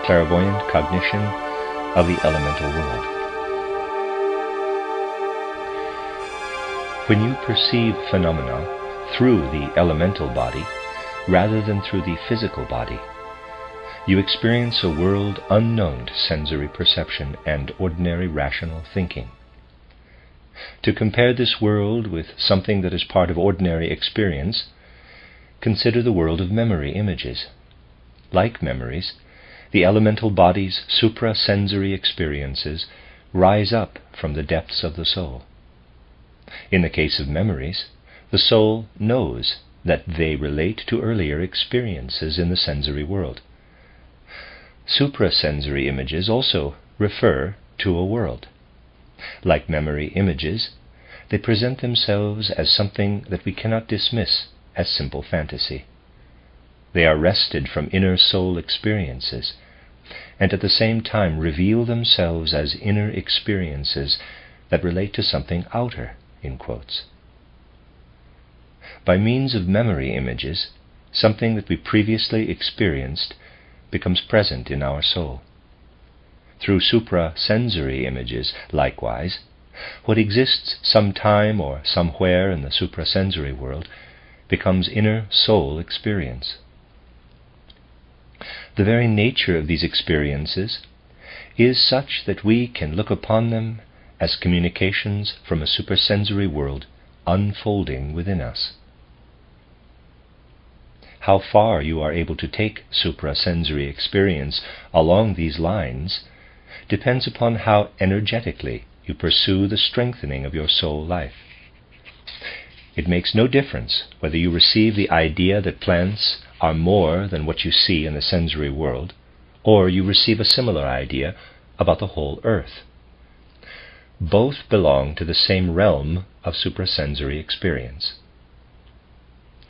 clairvoyant cognition of the elemental world. When you perceive phenomena through the elemental body rather than through the physical body, you experience a world unknown to sensory perception and ordinary rational thinking. To compare this world with something that is part of ordinary experience, consider the world of memory images. Like memories, the elemental body's suprasensory experiences rise up from the depths of the soul. In the case of memories, the soul knows that they relate to earlier experiences in the sensory world. Suprasensory images also refer to a world. Like memory images, they present themselves as something that we cannot dismiss as simple fantasy. They are wrested from inner soul experiences, and at the same time reveal themselves as inner experiences that relate to something outer, in quotes. By means of memory images, something that we previously experienced becomes present in our soul. Through suprasensory images, likewise, what exists sometime or somewhere in the suprasensory world becomes inner soul experience. The very nature of these experiences is such that we can look upon them as communications from a suprasensory world unfolding within us. How far you are able to take suprasensory experience along these lines depends upon how energetically you pursue the strengthening of your soul life. It makes no difference whether you receive the idea that plants are more than what you see in the sensory world, or you receive a similar idea about the whole earth. Both belong to the same realm of suprasensory experience.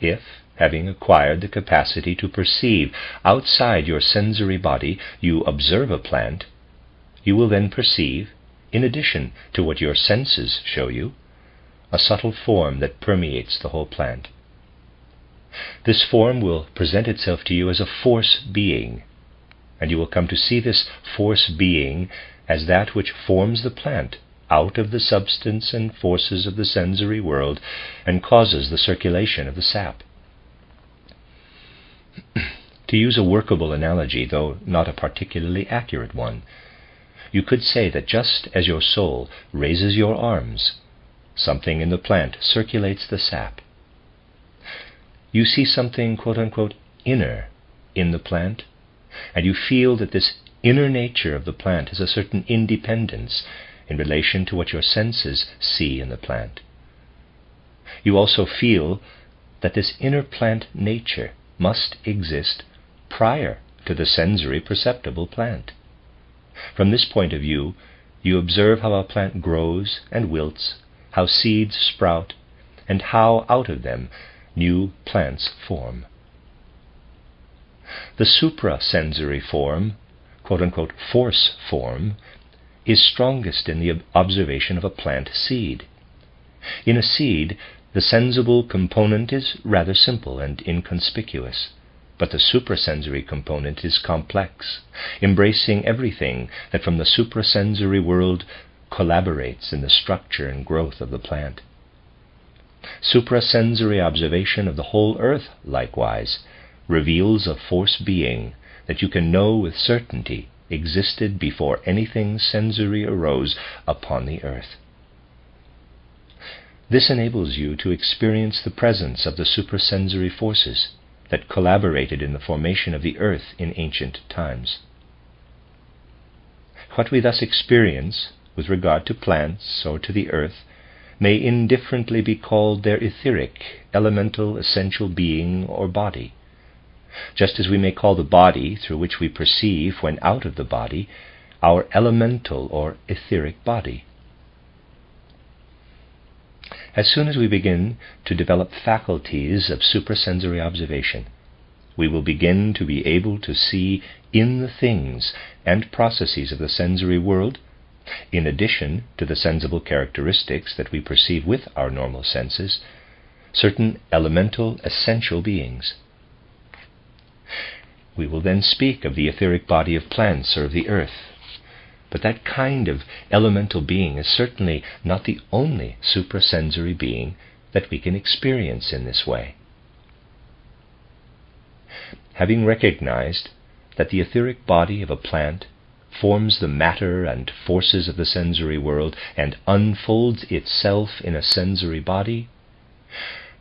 If, having acquired the capacity to perceive outside your sensory body, you observe a plant, you will then perceive, in addition to what your senses show you, a subtle form that permeates the whole plant. This form will present itself to you as a force being, and you will come to see this force being as that which forms the plant out of the substance and forces of the sensory world and causes the circulation of the sap. To use a workable analogy, though not a particularly accurate one, you could say that just as your soul raises your arms, something in the plant circulates the sap. You see something, quote-unquote, inner in the plant, and you feel that this inner nature of the plant has a certain independence in relation to what your senses see in the plant. You also feel that this inner plant nature must exist prior to the sensory perceptible plant. From this point of view, you observe how a plant grows and wilts, how seeds sprout, and how out of them new plants form. The suprasensory form, quote-unquote, force form, is strongest in the observation of a plant seed. In a seed, the sensible component is rather simple and inconspicuous, but the suprasensory component is complex, embracing everything that from the suprasensory world collaborates in the structure and growth of the plant. Suprasensory observation of the whole earth, likewise, reveals a force being that you can know with certainty existed before anything sensory arose upon the earth. This enables you to experience the presence of the suprasensory forces that collaborated in the formation of the earth in ancient times. What we thus experience with regard to plants or to the earth may indifferently be called their etheric, elemental, essential being or body, just as we may call the body through which we perceive when out of the body our elemental or etheric body. As soon as we begin to develop faculties of suprasensory observation, we will begin to be able to see in the things and processes of the sensory world, in addition to the sensible characteristics that we perceive with our normal senses, certain elemental essential beings. We will then speak of the etheric body of plants or of the earth. But that kind of elemental being is certainly not the only suprasensory being that we can experience in this way. Having recognized that the etheric body of a plant forms the matter and forces of the sensory world and unfolds itself in a sensory body,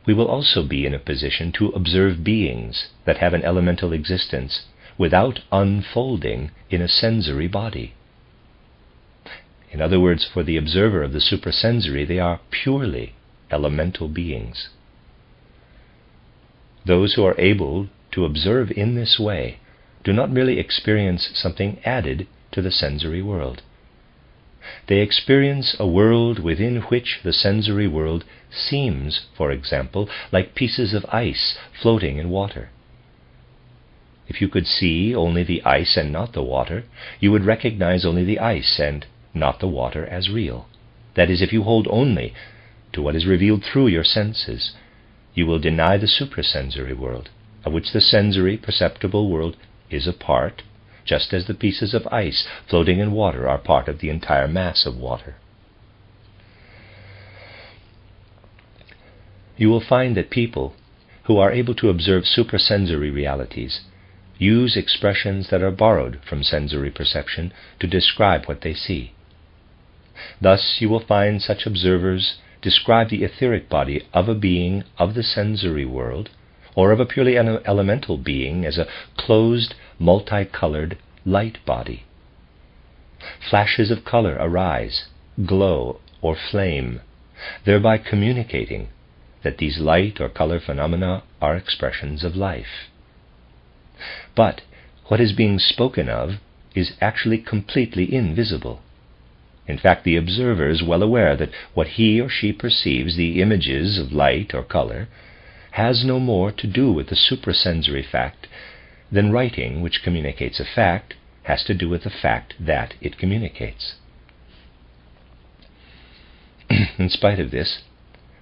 we will also be in a position to observe beings that have an elemental existence without unfolding in a sensory body. In other words, for the observer of the suprasensory, they are purely elemental beings. Those who are able to observe in this way do not merely experience something added to the sensory world. They experience a world within which the sensory world seems, for example, like pieces of ice floating in water. If you could see only the ice and not the water, you would recognize only the ice and not the water as real. That is, if you hold only to what is revealed through your senses, you will deny the suprasensory world, of which the sensory perceptible world is a part, just as the pieces of ice floating in water are part of the entire mass of water. You will find that people who are able to observe suprasensory realities use expressions that are borrowed from sensory perception to describe what they see. Thus you will find such observers describe the etheric body of a being of the sensory world, or of a purely elemental being, as a closed, multicolored light body. Flashes of color arise, glow, or flame, thereby communicating that these light or color phenomena are expressions of life. But what is being spoken of is actually completely invisible. In fact, the observer is well aware that what he or she perceives, the images of light or color, has no more to do with the suprasensory fact than writing, which communicates a fact, has to do with the fact that it communicates. In spite of this,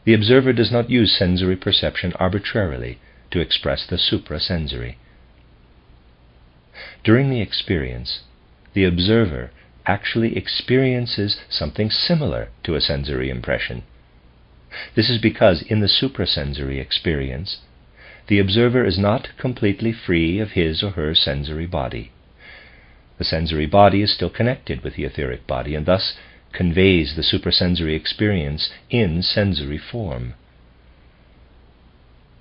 the observer does not use sensory perception arbitrarily to express the suprasensory. During the experience, the observer actually experiences something similar to a sensory impression. This is because in the suprasensory experience, the observer is not completely free of his or her sensory body. The sensory body is still connected with the etheric body and thus conveys the suprasensory experience in sensory form.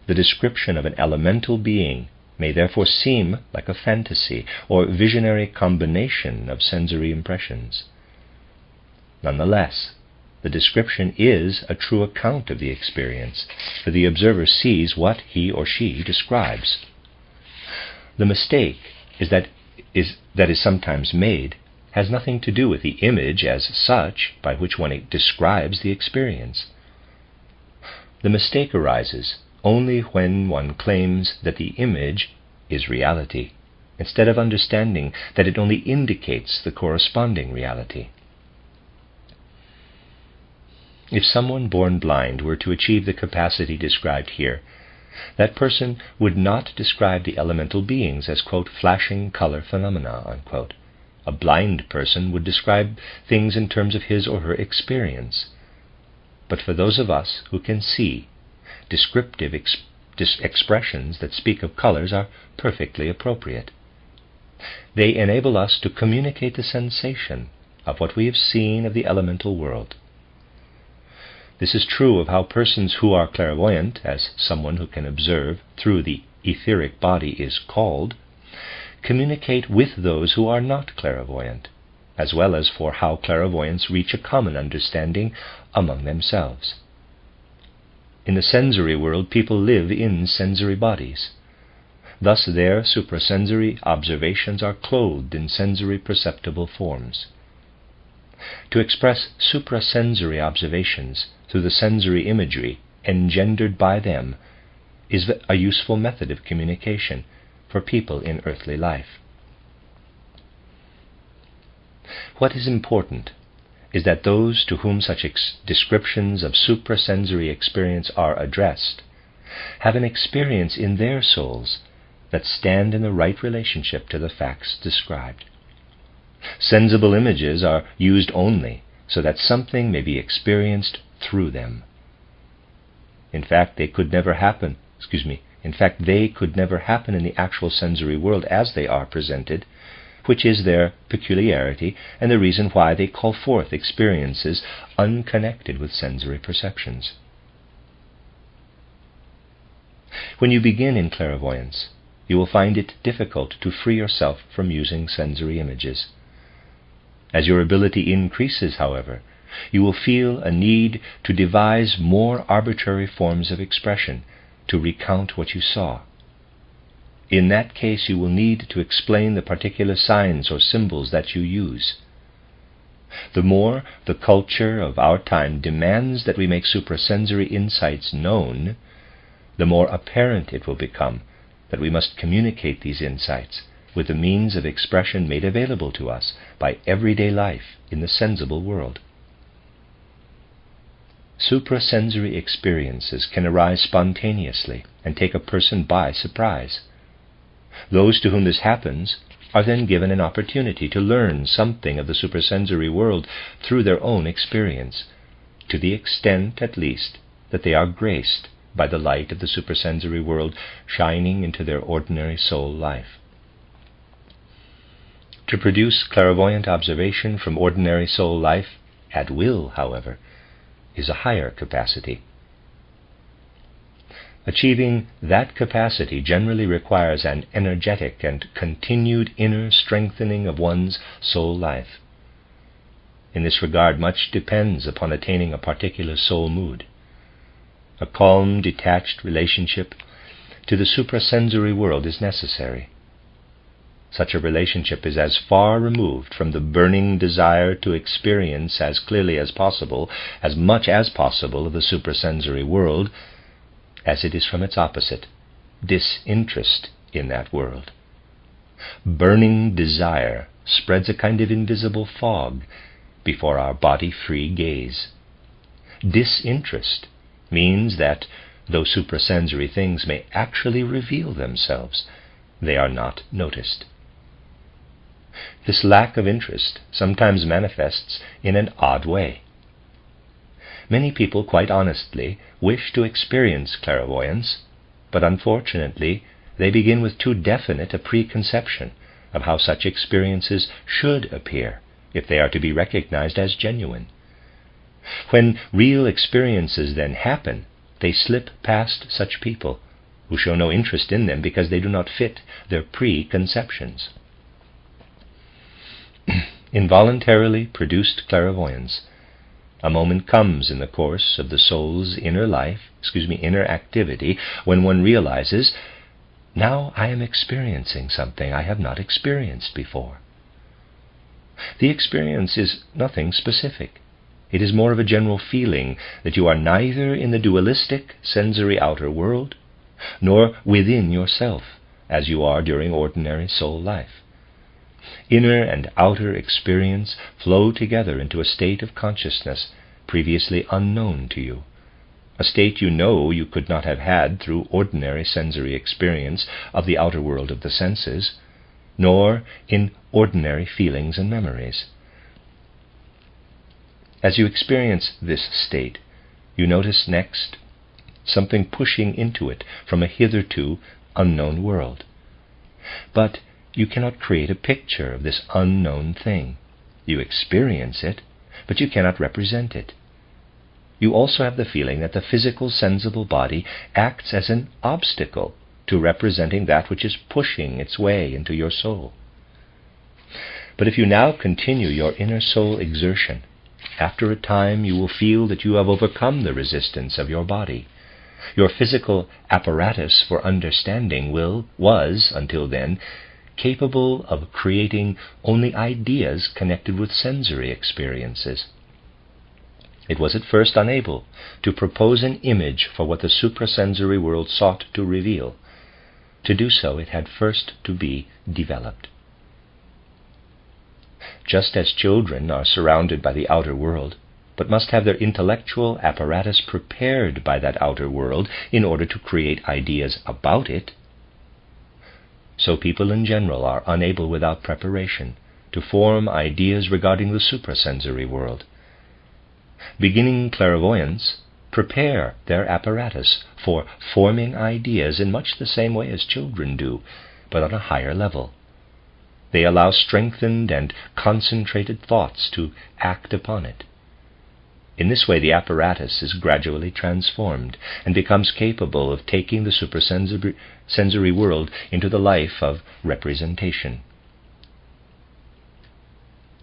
The description of an elemental being may therefore seem like a fantasy or visionary combination of sensory impressions. Nonetheless, the description is a true account of the experience, for the observer sees what he or she describes. The mistake that is sometimes made has nothing to do with the image as such by which one describes the experience. The mistake arises only when one claims that the image is reality, instead of understanding that it only indicates the corresponding reality. If someone born blind were to achieve the capacity described here, that person would not describe the elemental beings as, quote, flashing color phenomena, unquote. A blind person would describe things in terms of his or her experience. But for those of us who can see, descriptive expressions that speak of colors are perfectly appropriate. They enable us to communicate the sensation of what we have seen of the elemental world. This is true of how persons who are clairvoyant, as someone who can observe through the etheric body is called, communicate with those who are not clairvoyant, as well as for how clairvoyants reach a common understanding among themselves. In the sensory world, people live in sensory bodies. Thus their suprasensory observations are clothed in sensory perceptible forms. To express suprasensory observations through the sensory imagery engendered by them is a useful method of communication for people in earthly life. What is important is that those to whom such descriptions of suprasensory experience are addressed have an experience in their souls that stand in the right relationship to the facts described. Sensible images are used only so that something may be experienced through them. In fact, they could never happen in the actual sensory world as they are presented, which is their peculiarity and the reason why they call forth experiences unconnected with sensory perceptions. When you begin in clairvoyance, you will find it difficult to free yourself from using sensory images. As your ability increases, however, you will feel a need to devise more arbitrary forms of expression to recount what you saw. In that case, you will need to explain the particular signs or symbols that you use. The more the culture of our time demands that we make suprasensory insights known, the more apparent it will become that we must communicate these insights with the means of expression made available to us by everyday life in the sensible world. Suprasensory experiences can arise spontaneously and take a person by surprise. Those to whom this happens are then given an opportunity to learn something of the suprasensory world through their own experience, to the extent, at least, that they are graced by the light of the suprasensory world shining into their ordinary soul life. To produce clairvoyant observation from ordinary soul life at will, however, is a higher capacity. Achieving that capacity generally requires an energetic and continued inner strengthening of one's soul life. In this regard, much depends upon attaining a particular soul mood. A calm, detached relationship to the suprasensory world is necessary. Such a relationship is as far removed from the burning desire to experience as clearly as possible, as much as possible, of the suprasensory world, as it is from its opposite, disinterest in that world. Burning desire spreads a kind of invisible fog before our body-free gaze. Disinterest means that, though suprasensory things may actually reveal themselves, they are not noticed. This lack of interest sometimes manifests in an odd way. Many people quite honestly wish to experience clairvoyance, but unfortunately they begin with too definite a preconception of how such experiences should appear if they are to be recognized as genuine. When real experiences then happen, they slip past such people, who show no interest in them because they do not fit their preconceptions. Involuntarily produced clairvoyance. A moment comes in the course of the soul's inner activity, when one realizes, now I am experiencing something I have not experienced before. The experience is nothing specific. It is more of a general feeling that you are neither in the dualistic sensory outer world, nor within yourself, as you are during ordinary soul life. Inner and outer experience flow together into a state of consciousness previously unknown to you, a state you know you could not have had through ordinary sensory experience of the outer world of the senses, nor in ordinary feelings and memories. As you experience this state, you notice next something pushing into it from a hitherto unknown world. But you cannot create a picture of this unknown thing. You experience it, but you cannot represent it. You also have the feeling that the physical, sensible body acts as an obstacle to representing that which is pushing its way into your soul. But if you now continue your inner soul exertion, after a time you will feel that you have overcome the resistance of your body. Your physical apparatus for understanding was, until then, capable of creating only ideas connected with sensory experiences. It was at first unable to propose an image for what the suprasensory world sought to reveal. To do so, it had first to be developed. Just as children are surrounded by the outer world, but must have their intellectual apparatus prepared by that outer world in order to create ideas about it, So people in general are unable without preparation to form ideas regarding the suprasensory world. Beginning clairvoyants prepare their apparatus for forming ideas in much the same way as children do, but on a higher level. They allow strengthened and concentrated thoughts to act upon it. In this way, the apparatus is gradually transformed and becomes capable of taking the suprasensory world into the life of representation.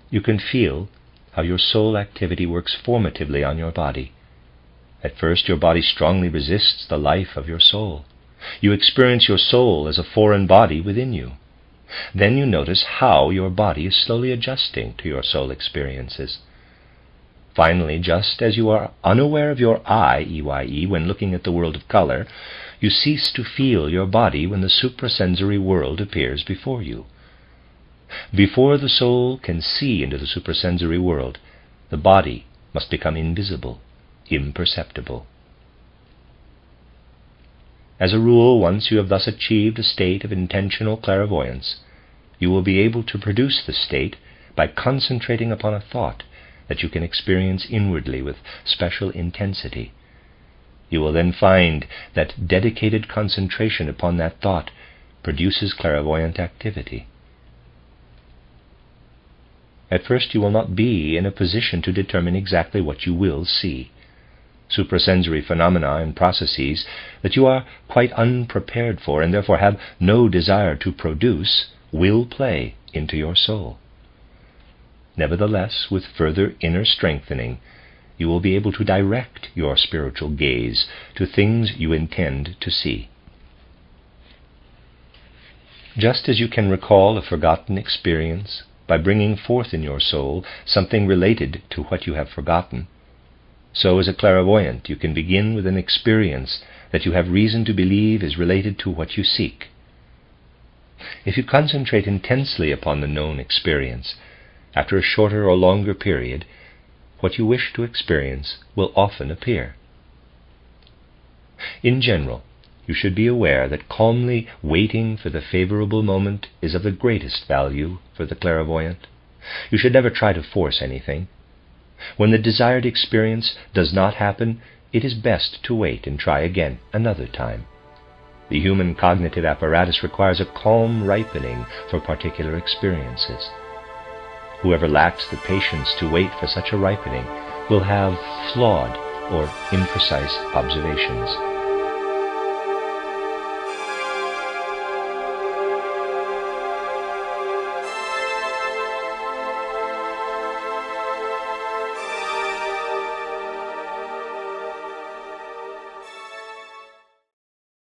You can feel how your soul activity works formatively on your body. At first, your body strongly resists the life of your soul. You experience your soul as a foreign body within you. Then you notice how your body is slowly adjusting to your soul experiences. Finally, just as you are unaware of your I, EYE, when looking at the world of color, you cease to feel your body when the suprasensory world appears before you. Before the soul can see into the suprasensory world, the body must become invisible, imperceptible. As a rule, once you have thus achieved a state of intentional clairvoyance, you will be able to produce the state by concentrating upon a thought that you can experience inwardly with special intensity. You will then find that dedicated concentration upon that thought produces clairvoyant activity. At first, you will not be in a position to determine exactly what you will see. Suprasensory phenomena and processes that you are quite unprepared for and therefore have no desire to produce will play into your soul. Nevertheless, with further inner strengthening, you will be able to direct your spiritual gaze to things you intend to see. Just as you can recall a forgotten experience by bringing forth in your soul something related to what you have forgotten, so as a clairvoyant you can begin with an experience that you have reason to believe is related to what you seek. If you concentrate intensely upon the known experience, after a shorter or longer period, what you wish to experience will often appear. In general, you should be aware that calmly waiting for the favorable moment is of the greatest value for the clairvoyant. You should never try to force anything. When the desired experience does not happen, it is best to wait and try again another time. The human cognitive apparatus requires a calm ripening for particular experiences. Whoever lacks the patience to wait for such a ripening will have flawed or imprecise observations.